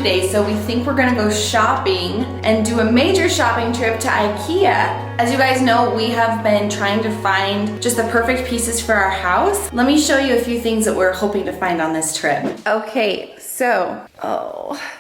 today, so we think we're gonna go shopping and do a major shopping trip to Ikea. As you guys know, we have been trying to find just the perfect pieces for our house. Let me show you a few things that we're hoping to find on this trip. Okay, so,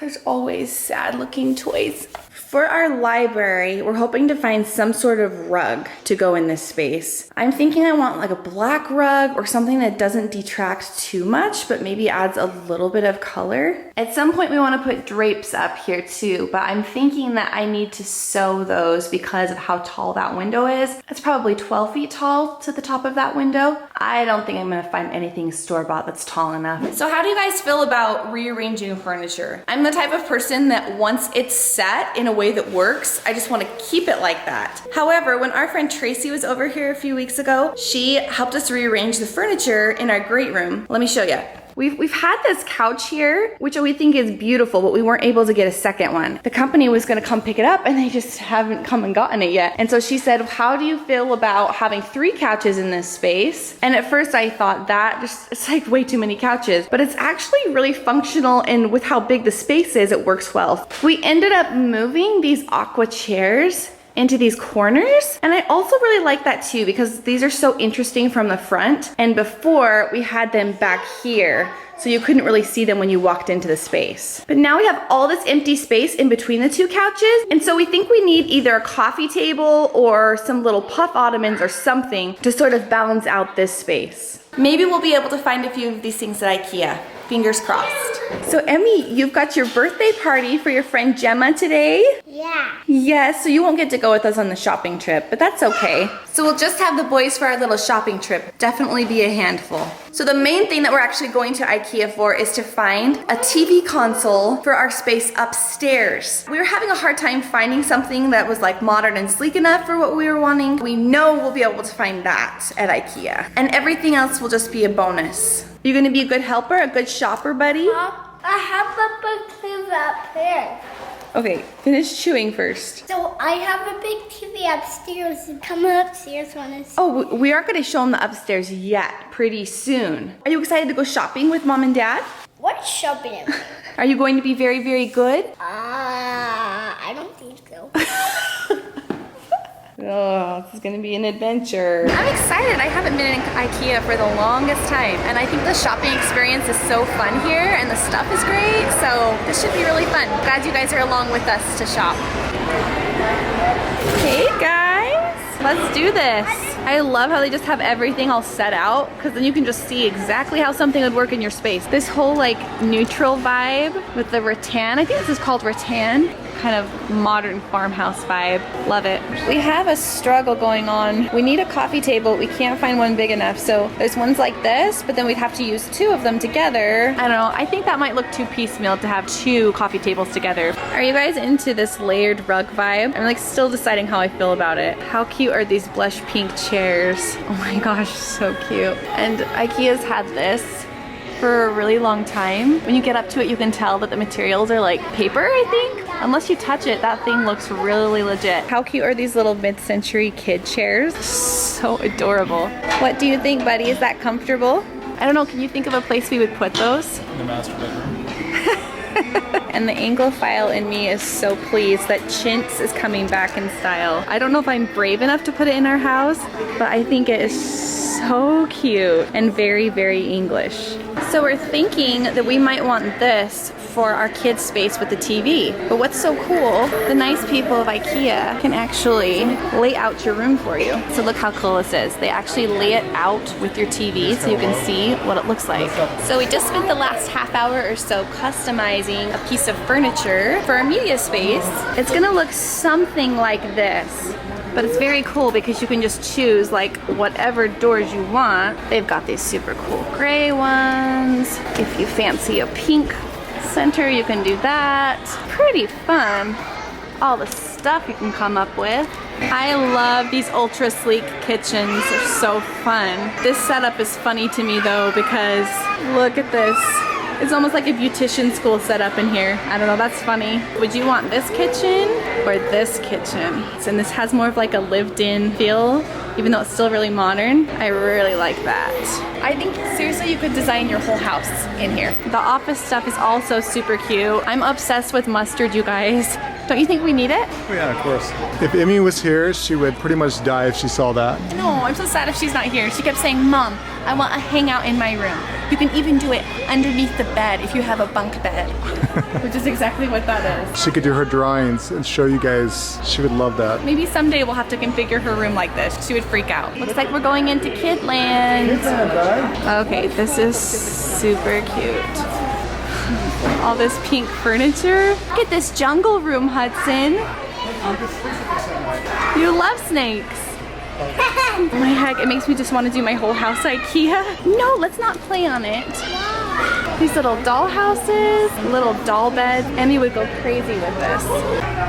there's always sad looking toys. For our library, we're hoping to find some sort of rug to go in this space. I'm thinking I want like a black rug or something that doesn't detract too much, but maybe adds a little bit of color. At some point we want to put drapes up here too, but I'm thinking that I need to sew those because of how tall that window is. It's probably 12 feet tall to the top of that window. I don't think I'm gonna find anything store-bought that's tall enough. So how do you guys feel about rearranging furniture? I'm the type of person that once it's set in a way that works, I just want to keep it like that. However, when our friend Tracy was over here a few weeks ago, she helped us rearrange the furniture in our great room. Let me show you. We've had this couch here, which we think is beautiful, but we weren't able to get a second one. The company was gonna come pick it up and they just haven't come and gotten it yet. And so she said, how do you feel about having 3 couches in this space? And at first I thought it's like way too many couches, but it's actually really functional, and with how big the space is, it works well. We ended up moving these aqua chairs into these corners, and I also really like that too because these are so interesting from the front, and before we had them back here so you couldn't really see them when you walked into the space. But now we have all this empty space in between the 2 couches, and so we think we need either a coffee table or some little puff ottomans or something to sort of balance out this space. Maybe we'll be able to find a few of these things at Ikea. Fingers crossed. So Emmy, you've got your birthday party for your friend Gemma today? Yeah. Yes, so you won't get to go with us on the shopping trip, but that's okay. So we'll just have the boys for our little shopping trip. Definitely be a handful. So the main thing that we're actually going to Ikea for is to find a TV console for our space upstairs. We were having a hard time finding something that was like modern and sleek enough for what we were wanting. We know we'll be able to find that at Ikea. And everything else will just be a bonus. You gonna be a good helper, a good shopper, buddy? I have a big TV up here. Okay, finish chewing first. So I have a big TV upstairs. Come upstairs when it's... Oh, we aren't gonna show them the upstairs yet, pretty soon. Are you excited to go shopping with Mom and Dad? What shopping? Are you going to be very, very good? I don't think so. Oh, this is gonna be an adventure. I'm excited. I haven't been in Ikea for the longest time, and I think the shopping experience is so fun here, and the stuff is great, so this should be really fun. Glad you guys are along with us to shop. Hey guys, let's do this. I love how they just have everything all set out, because then you can just see exactly how something would work in your space. This whole like neutral vibe with the rattan, I think this is called rattan. Kind of modern farmhouse vibe. Love it. We have a struggle going on. We need a coffee table. We can't find one big enough. So there's ones like this, but then we'd have to use 2 of them together. I don't know. I think that might look too piecemeal to have 2 coffee tables together. Are you guys into this layered rug vibe? I'm like still deciding how I feel about it. How cute are these blush pink chairs? Oh my gosh, so cute. And Ikea's had this for a really long time. When you get up to it, you can tell that the materials are like paper, I think. Unless you touch it, that thing looks really legit. How cute are these little mid-century kid chairs? So adorable. What do you think, buddy? Is that comfortable? I don't know, can you think of a place we would put those? In the master bedroom. And the Anglophile in me is so pleased that chintz is coming back in style. I don't know if I'm brave enough to put it in our house, but I think it is so cute and very, very English. So we're thinking that we might want this for our kids' space with the TV. But what's so cool, the nice people of Ikea can actually lay out your room for you. So look how cool this is. They actually lay it out with your TV so you can see what it looks like. So we just spent the last half hour or so customizing a piece of furniture for our media space. It's gonna look something like this. But it's very cool because you can just choose like whatever doors you want. They've got these super cool gray ones. If you fancy a pink center, you can do that. Pretty fun. All the stuff you can come up with. I love these ultra sleek kitchens. They're so fun. This setup is funny to me though because look at this. It's almost like a beautician school setup in here. I don't know, that's funny. Would you want this kitchen or this kitchen? And this has more of like a lived-in feel. even though it's still really modern. I really like that. I think seriously you could design your whole house in here. The office stuff is also super cute. I'm obsessed with mustard, you guys. Don't you think we need it? Oh yeah, of course. If Emmy was here, she would pretty much die if she saw that. No, I'm so sad if she's not here. She kept saying, Mom, I want a hangout in my room. You can even do it underneath the bed if you have a bunk bed. Which is exactly what that is. She could do her drawings and show you guys. She would love that. Maybe someday we'll have to configure her room like this. She would freak out. Looks like we're going into Kidland. Okay, this is super cute. All this pink furniture. Look at this jungle room, Hudson. You love snakes. Oh my heck, it makes me just want to do my whole house Ikea. No, let's not play on it. These little doll houses, little doll beds. Emmy would go crazy with this.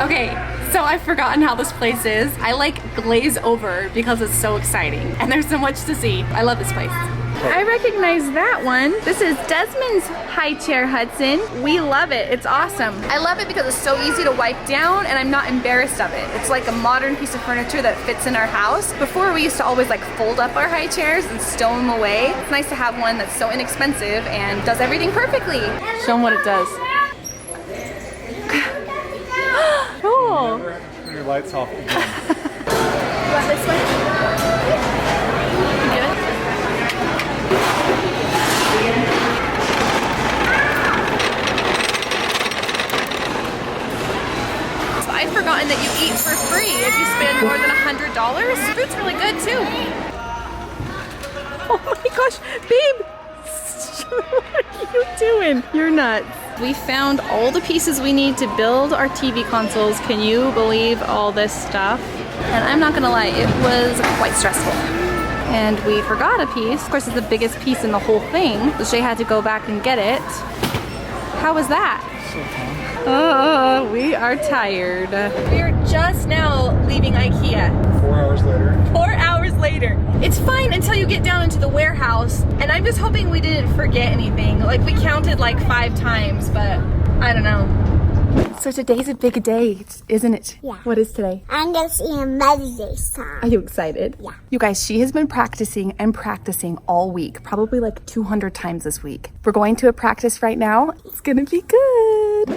Okay, so I've forgotten how this place is. I like glaze over because it's so exciting and there's so much to see. I love this place. I recognize that one. This is Desmond's high chair, Hudson. We love it. It's awesome. I love it because it's so easy to wipe down and I'm not embarrassed of it. It's like a modern piece of furniture that fits in our house. Before we used to always like fold up our high chairs and stow them away. It's nice to have one that's so inexpensive and does everything perfectly. Show them what it does. Cool. Turn your lights off again. You want this one? Get it? So I'd forgotten that you eat for free if you spend more than $100. Food's really good too. Oh my gosh, babe! What are you doing? You're nuts. We found all the pieces we need to build our TV consoles. Can you believe all this stuff? And I'm not gonna lie, it was quite stressful. And we forgot a piece. Of course, it's the biggest piece in the whole thing. So Shaye had to go back and get it. How was that? So fun. Oh, we are tired. We are just now leaving Ikea. 4 hours later. 4 hours later. It's fine until you get down into the warehouse. And I'm just hoping we didn't forget anything. Like we counted like 5 times, but I don't know. So today's a big day, isn't it? Yeah. What is today? I'm gonna sing a Mother's Day song. Are you excited? Yeah. You guys, she has been practicing and practicing all week, probably like 200 times this week. We're going to a practice right now. It's gonna be good.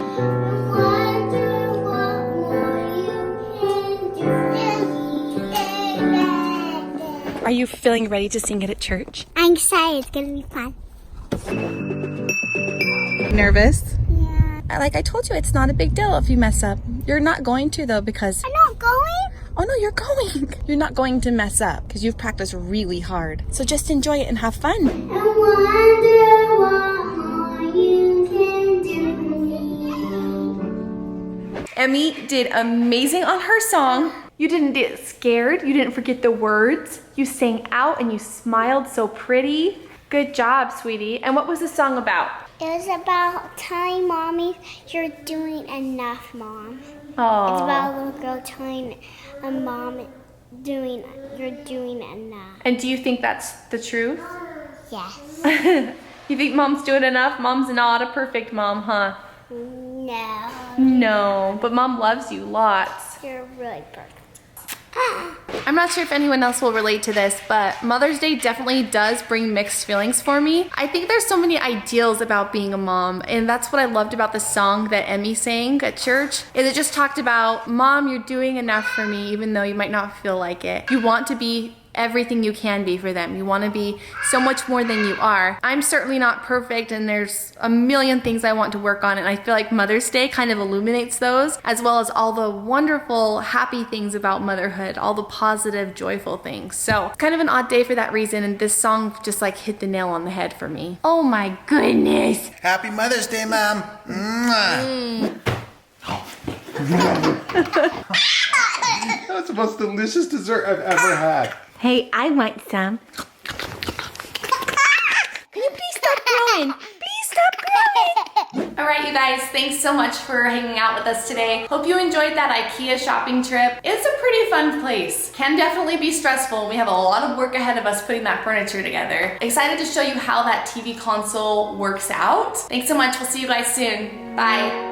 Are you feeling ready to sing it at church? I'm excited. It's gonna be fun. Nervous? Yeah. Like I told you, it's not a big deal if you mess up. You're not going to though because... I'm not going? Oh no, you're going. You're not going to mess up because you've practiced really hard. So just enjoy it and have fun. I wonder what more you can do for me. Emmy did amazing on her song. You didn't get scared. You didn't forget the words. You sang out and you smiled so pretty. Good job, sweetie. And what was the song about? It was about telling mommy you're doing enough, Mom. Oh. It's about a little girl telling a mom you're doing enough. And do you think that's the truth? Yes. You think mom's doing enough? Mom's not a perfect mom, huh? No. No, but mom loves you lots. You're really perfect. I'm not sure if anyone else will relate to this, but Mother's Day definitely does bring mixed feelings for me. I think there's so many ideals about being a mom, and that's what I loved about the song that Emmy sang at church, is it just talked about, Mom, you're doing enough for me, even though you might not feel like it. You want to be everything you can be for them. You want to be so much more than you are. I'm certainly not perfect and there's a million things I want to work on, and I feel like Mother's Day kind of illuminates those, as well as all the wonderful, happy things about motherhood, all the positive, joyful things. So it's kind of an odd day for that reason, and this song just like hit the nail on the head for me. Oh my goodness. Happy Mother's Day, Mom. Mwah. That's the most delicious dessert I've ever had. Hey, I want some. Can you please stop growing? Please stop growing. All right, you guys, thanks so much for hanging out with us today. Hope you enjoyed that IKEA shopping trip. It's a pretty fun place. Can definitely be stressful. We have a lot of work ahead of us putting that furniture together. Excited to show you how that TV console works out. Thanks so much. We'll see you guys soon. Bye.